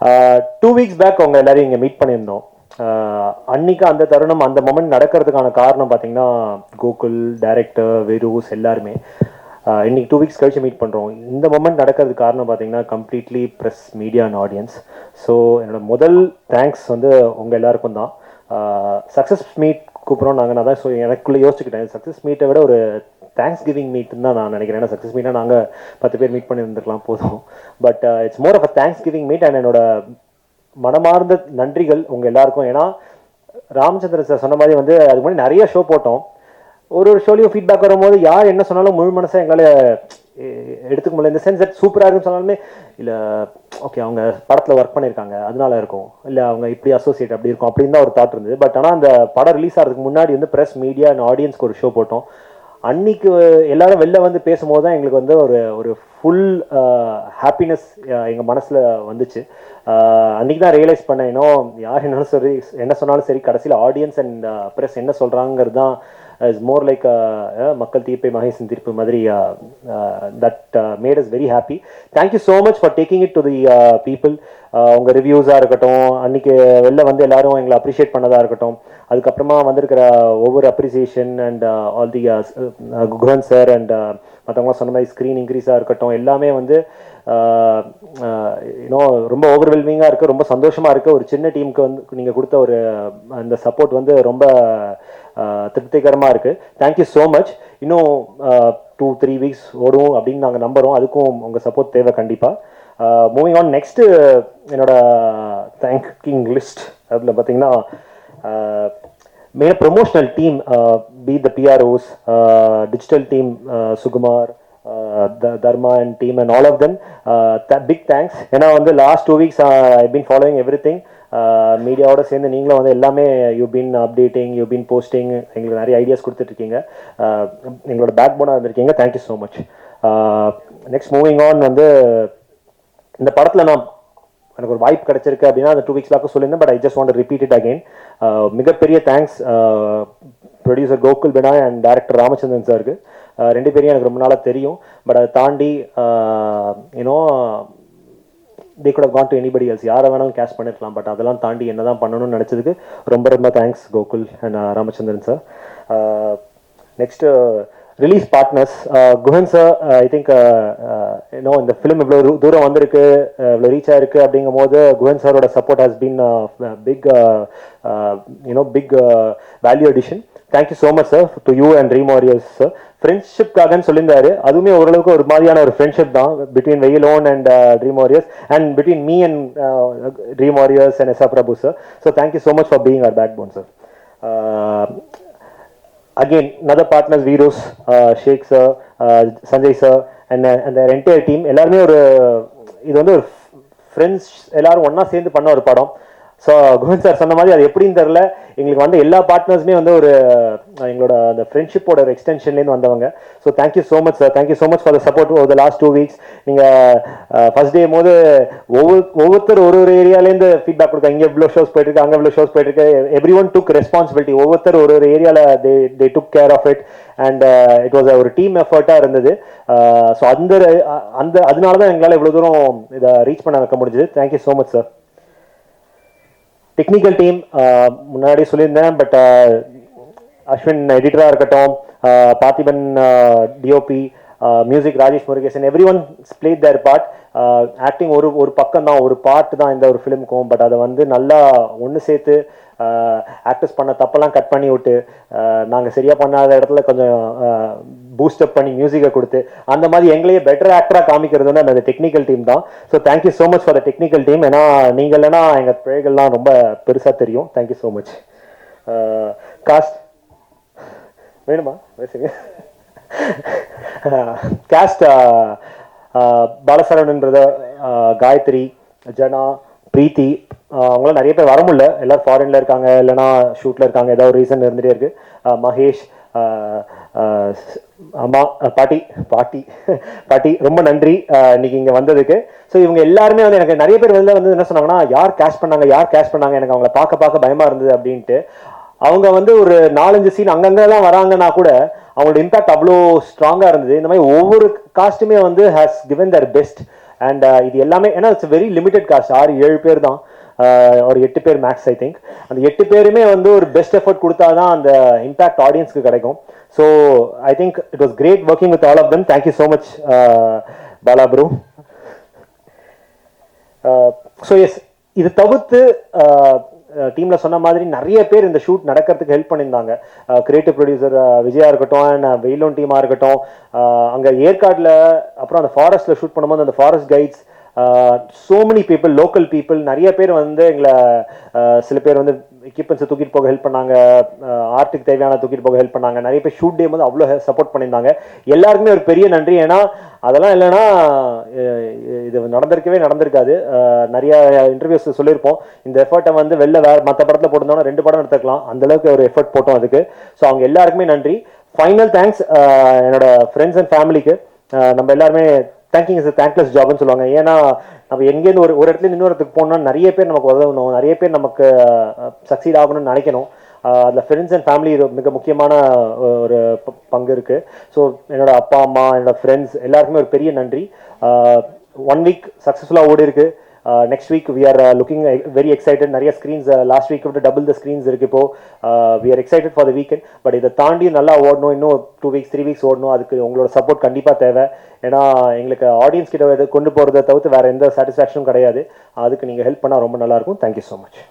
2 weeks back அவங்க எல்லாரையும் இங்கே மீட் பண்ணியிருந்தோம். அன்னைக்கு அந்த தருணம் அந்த மொமெண்ட் நடக்கிறதுக்கான காரணம் பார்த்தீங்கன்னா கோகுல், டைரக்டர், வெரூஸ் எல்லாருமே இன்னைக்கு 2 weeks கழிச்சு மீட் பண்ணுறோம். இந்த மொமெண்ட் நடக்கிறதுக்கு காரணம் பார்த்தீங்கன்னா completely press, media and audience. So என்னோட முதல் தேங்க்ஸ் வந்து உங்கள் எல்லாருக்கும் தான். சக்ஸஸ் மீட் கூப்பிட்றோம் நாங்கள். நான் தான் ஸோ எனக்குள்ளே யோசிச்சுக்கிட்டேன், சக்ஸஸ் மீட்டை விட ஒரு தேங்க்ஸ் கிவிங் மீட்னு தான் நான் நினைக்கிறேன். ஏன்னா சக்ஸஸ் மீட்டாக நாங்கள் 10 பேர் மீட் பண்ணி இருந்துருக்கலாம் போதும். But it's more of a thanksgiving meet. And என்னோட மனமார்ந்த நன்றிகள் உங்கள் எல்லாருக்கும். ஏன்னா ராமச்சந்திரன் சார் சொன்ன மாதிரி வந்து அதுக்கு முன்னாடி நிறைய ஷோ போட்டோம். ஒரு ஷோலையும் ஃபீட்பேக் வரும்போது யார் என்ன சொன்னாலும் முழு மனசை எங்களால் எடுத்துக்க முடியல. இந்த சென்ஸ் சூப்பராக இருக்குன்னு சொன்னாலுமே இல்லை ஓகே அவங்க படத்தில் ஒர்க் பண்ணியிருக்காங்க அதனால இருக்கும், இல்லை அவங்க இப்படி அசோசியேட் அப்படி இருக்கும் அப்படின்னு தான் ஒரு தாட் இருந்தது. பட் ஆனால் அந்த படம் ரிலீஸ் ஆகிறதுக்கு முன்னாடி வந்து ப்ரெஸ், மீடியா அண்ட் ஆடியன்ஸ்க்கு ஒரு ஷோ போட்டோம். அன்னைக்கு எல்லாரும் வெளில வந்து பேசும்போது தான் எங்களுக்கு வந்து ஒரு ஃபுல் ஹாப்பினஸ் எங்கள் மனசில் வந்துச்சு. அன்றைக்கி தான் ரியலைஸ் பண்ணேன், இன்னும் யார் என்ன சொன்னாலும் சரி கடைசியில் ஆடியன்ஸ் அண்ட் ப்ரெஸ் என்ன சொல்கிறாங்கிறது தான் இஸ் மோர் லைக் மக்கள் தீர்ப்பை மகேசன் தீர்ப்பு மாதிரி. That made us very happy. Thank you so much for taking it to the people. உங்கள் ரிவ்யூஸாக இருக்கட்டும், அன்றைக்கி வெளில வந்து எல்லாரும் எங்களை அப்ரிஷியேட் பண்ணதாக இருக்கட்டும், அதுக்கப்புறமா வந்திருக்கிற ஒவ்வொரு appreciation and all the Guhan sir and மற்றவங்களாம் சொன்ன மாதிரி ஸ்க்ரீன் இன்க்ரீஸாக இருக்கட்டும், எல்லாமே வந்து இன்னும் ரொம்ப ஓவர்வெல்மிங்காக இருக்குது, ரொம்ப சந்தோஷமாக இருக்குது. ஒரு சின்ன டீமுக்கு வந்து நீங்கள் கொடுத்த ஒரு அந்த சப்போர்ட் வந்து ரொம்ப திருப்திகரமாக இருக்குது. Thank you so much. இன்னும் 2-3 weeks ஓடும் அப்படின்னு நாங்கள் நம்புகிறோம். அதுக்கும் உங்கள் சப்போர்ட் தேவை கண்டிப்பாக. மூவிங் ஆன், நெக்ஸ்ட்டு என்னோட தேங்கிங் லிஸ்ட் அதில் பார்த்தீங்கன்னா main promotional team, be the PROs, digital team, Sukumar, Dharma and team and all of them, big thanks. ஏன்னா வந்து last 2 weeks I've been following everything. மீடியாவோட சேர்ந்து நீங்களும் வந்து எல்லாமே you been updating, you been posting, எங்களுக்கு நிறைய ஐடியாஸ் கொடுத்துட்ருக்கீங்க, எங்களோட பேக் போனாக இருந்திருக்கீங்க. Thank you so much. Next moving on வந்து இந்த படத்தில் நான் எனக்கு ஒரு வாய்ப்பு கிடைச்சிருக்கு அப்படின்னா அந்த 2 weeks பேக்கு சொல்லியிருந்தேன். But I just want to repeat it again. மிகப்பெரிய thanks producer Gokul Binoy and director Ramachandran சாருக்கு. 2 பேரையும் எனக்கு ரொம்ப நாளாக தெரியும். பட் அதை தாண்டி you know they could have gone to anybody else, யாரை வேணாலும் கேஷ் பண்ணிருக்கலாம். பட் அதெல்லாம் தாண்டி என்ன தான் பண்ணணும்னு நினச்சதுக்கு ரொம்ப ரொம்ப thanks Gokul and Ramachandran sir. Next release partners, Guhan sir. I think இன்னும் இந்த ஃபிலிம் இவ்வளோ தூரம் வந்திருக்கு, இவ்வளோ ரீச் ஆயிருக்கு அப்படிங்கும் போது குஹன் சாரோட support has been big big value addition. Thank you so much sir to you and dream warriors sir. ஃப்ரெண்ட்ஷிப்காகன்னு சொல்லியிருந்தாரு, அதுவுமே ஓரளவுக்கு ஒரு மாதிரியான ஒரு ஃப்ரெண்ட்ஷிப் தான் between Veyilon and dream warriors and between me and dream warriors and SR Prabhu sir. So thank you so much for being our backbone sir. Again, another partners, Virus, Sheikh sir, Sanjay sir, and their entire team. எல்லாருமே ஒரு இது வந்து ஒரு friends எல்லாரும் ஒன்றா சேர்ந்து பண்ண ஒரு படம். ஸோ குஹன் சார் சொன்ன மாதிரி அது எப்படின்னு தெரில, எங்களுக்கு வந்து எல்லா பார்ட்னர்ஸுமே வந்து ஒரு எங்களோட அந்த ஃப்ரெண்ட்ஷிப்போட ஒரு எக்ஸ்டென்ஷன்லேருந்து வந்தவங்க. So thank you so much sir. Thank you so much for the support over the last 2 weeks. நீங்கள் ஃபர்ஸ்ட் டே போது ஒவ்வொருத்தர் ஒரு ஏரியாலேருந்து ஃபீட்பேக் கொடுக்க, இங்கே இவ்வளோ ஷோஸ் போயிட்டுருக்கு, அங்கே இவ்வளோ ஷோஸ் போயிட்டுருக்கு. Every one took responsibility. ஒவ்வொருத்தர் ஒரு ஏரியாவில் they took care of it and it was ஒரு டீம் எஃபர்ட்டாக இருந்தது. ஸோ அதனால தான் எங்களால் இவ்வளோ தூரம் இதை ரீச் பண்ண வைக்க முடிஞ்சது. Thank you so much sir. Technical team முன்னாடி சொல்லியிருந்தேன், பட் அஸ்வின் எடிட்டராக இருக்கட்டும், Parthiban DOP, music Rajesh Murugesan, every one played their part. Acting ஒரு பக்கம் தான், ஒரு பார்ட் தான் இந்த ஒரு ஃபிலிமுக்கும். பட் அதை வந்து நல்லா ஒன்று சேர்த்து ஆக்டர்ஸ் பண்ண தப்பெல்லாம் கட் பண்ணி விட்டு நாங்கள் சரியாக பண்ணாத இடத்துல கொஞ்சம் பூஸ்டப் பண்ணி மியூசிக்கை கொடுத்து அந்த மாதிரி எங்களையே பெட்டர் ஆக்டராக காமிக்கிறது வந்து அந்த டெக்னிக்கல் டீம் தான். So thank you so much for the technical team. ஏன்னா நீங்கள் இல்லைன்னா எங்கள் பிழைகள்லாம் ரொம்ப பெருசாக தெரியும். Thank you so much. காஸ்ட் வேணுமா பேசுங்க. காஸ்ட் பாலசரவணன்றத, காயத்ரி, ஜனா, பிரீத்தி, அவங்களாம் நிறைய பேர் வர முடியல, எல்லோரும் ஃபாரினில் இருக்காங்க, இல்லைனா ஷூட்டில் இருக்காங்க, ஏதாவது ஒரு ரீசன் இருந்துகிட்டே இருக்குது. மகேஷ், அம்மா, பாட்டி ரொம்ப நன்றி இன்னைக்கு இங்கே வந்ததுக்கு. ஸோ இவங்க எல்லாருமே வந்து எனக்கு நிறைய பேர் வந்து என்ன சொன்னாங்கன்னா, யார் கேஷ் பண்ணாங்க, எனக்கு அவங்கள பார்க்க பயமாக இருந்தது அப்படின்ட்டு. அவங்க வந்து ஒரு 4-5 சீன் அங்கங்கெல்லாம் வராங்கன்னா கூட அவங்களோட இம்பாக்ட் அவ்வளோ ஸ்ட்ராங்காக இருந்தது. இந்த மாதிரி ஒவ்வொரு காஸ்ட்டுமே வந்து has given their best. And இது எல்லாமே ஏன்னா இட்ஸ் வெரி லிமிடெட் காஸ்ட் 6-7 பேர் தான், ஒரு 8 பேர் மேக்ஸ் ஐ திங்க். அந்த 8 பேருமே வந்து ஒரு பெஸ்ட் எஃபர்ட் கொடுத்தா தான் அந்த இம்பாக்ட் ஆடியன்ஸ்க்கு கிடைக்கும். So I think it was great working with all of them. Thank you so much Bala bro. So yes, இது தவிர்த்து டீமில் சொன்ன மாதிரி நிறைய பேர் இந்த ஷூட் நடக்கிறதுக்கு ஹெல்ப் பண்ணியிருந்தாங்க. கிரியேட்டிவ் ப்ரொடியூசர் விஜயா இருக்கட்டும், அண்ட் வெயிலோன் டீமாக இருக்கட்டும், அங்கே ஏற்காடில் அப்புறம் அந்த ஃபாரஸ்ட்டில் ஷூட் பண்ணும்போது அந்த forest guides, so many people, local people, நிறைய பேர் வந்து எங்களை சில பேர் வந்து எக்யூப்மெண்ட்ஸை தூக்கிட்டு போக ஹெல்ப் பண்ணாங்க, ஆர்ட்டுக்கு தேவையான தூக்கிட்டு போக ஹெல்ப் பண்ணாங்க. நிறைய பேர் ஷூட் டே வந்து அவ்வளோ சப்போர்ட் பண்ணியிருந்தாங்க. எல்லாருக்குமே ஒரு பெரிய நன்றி. ஏன்னா அதெல்லாம் இல்லைன்னா இது நடந்திருக்காது. நிறைய இன்டர்வியூஸ் சொல்லியிருப்போம், இந்த எஃபர்ட்டை வந்து வெளில மற்ற படத்தில் போட்டிருந்தோம்னா 2 படம் எடுத்துக்கலாம், அந்தளவுக்கு ஒரு எஃபர்ட் போட்டோம் அதுக்கு. ஸோ அவங்க எல்லாருக்குமே நன்றி. ஃபைனல் தேங்க்ஸ் என்னோட ஃப்ரெண்ட்ஸ் அண்ட் ஃபேமிலிக்கு. நம்ம எல்லாருமே தேங்கிங் இஸ் தேங்க்லெஸ் ஜாப்னு சொல்லுவாங்க. ஏன்னா நம்ம எங்கேருந்து ஒரு இடத்துல இன்னொரு இடத்துக்கு போனோம்னா நிறைய பேர் நமக்கு உதவணும், நிறைய பேர் நமக்கு சக்சீட் ஆகணும்னு நினைக்கணும். அதில் ஃப்ரெண்ட்ஸ் அண்ட் ஃபேமிலி மிக முக்கியமான ஒரு பங்கு இருக்குது. ஸோ என்னோட அப்பா அம்மா, என்னோட ஃப்ரெண்ட்ஸ் எல்லாருக்குமே ஒரு பெரிய நன்றி. 1 வீக் சக்ஸஸ்ஃபுல்லாக ஓடி இருக்கு. Next week we are looking very excited. நிறைய ஸ்க்ரீன்ஸ் லாஸ்ட் வீக் விட்டு டபுள் த ஸ்க்ரீன்ஸ் இருக்குது. இப்போ we are excited for the weekend. But இதை தாண்டி நல்லா ஓடணும், இன்னும் 2 வீக்ஸ் 3 வீக்ஸ் ஓடணும். அதுக்கு உங்களோட சப்போர்ட் கண்டிப்பாக தேவை. ஏன்னா எங்களுக்கு ஆடியன்ஸ் கிட்ட கொண்டு போகிறத தவிர்த்து வேறு எந்த சாட்டிஸ்ஃபேக்ஷனும் கிடையாது. அதுக்கு நீங்கள் ஹெல்ப் பண்ணால் ரொம்ப நல்லாயிருக்கும். Thank you so much.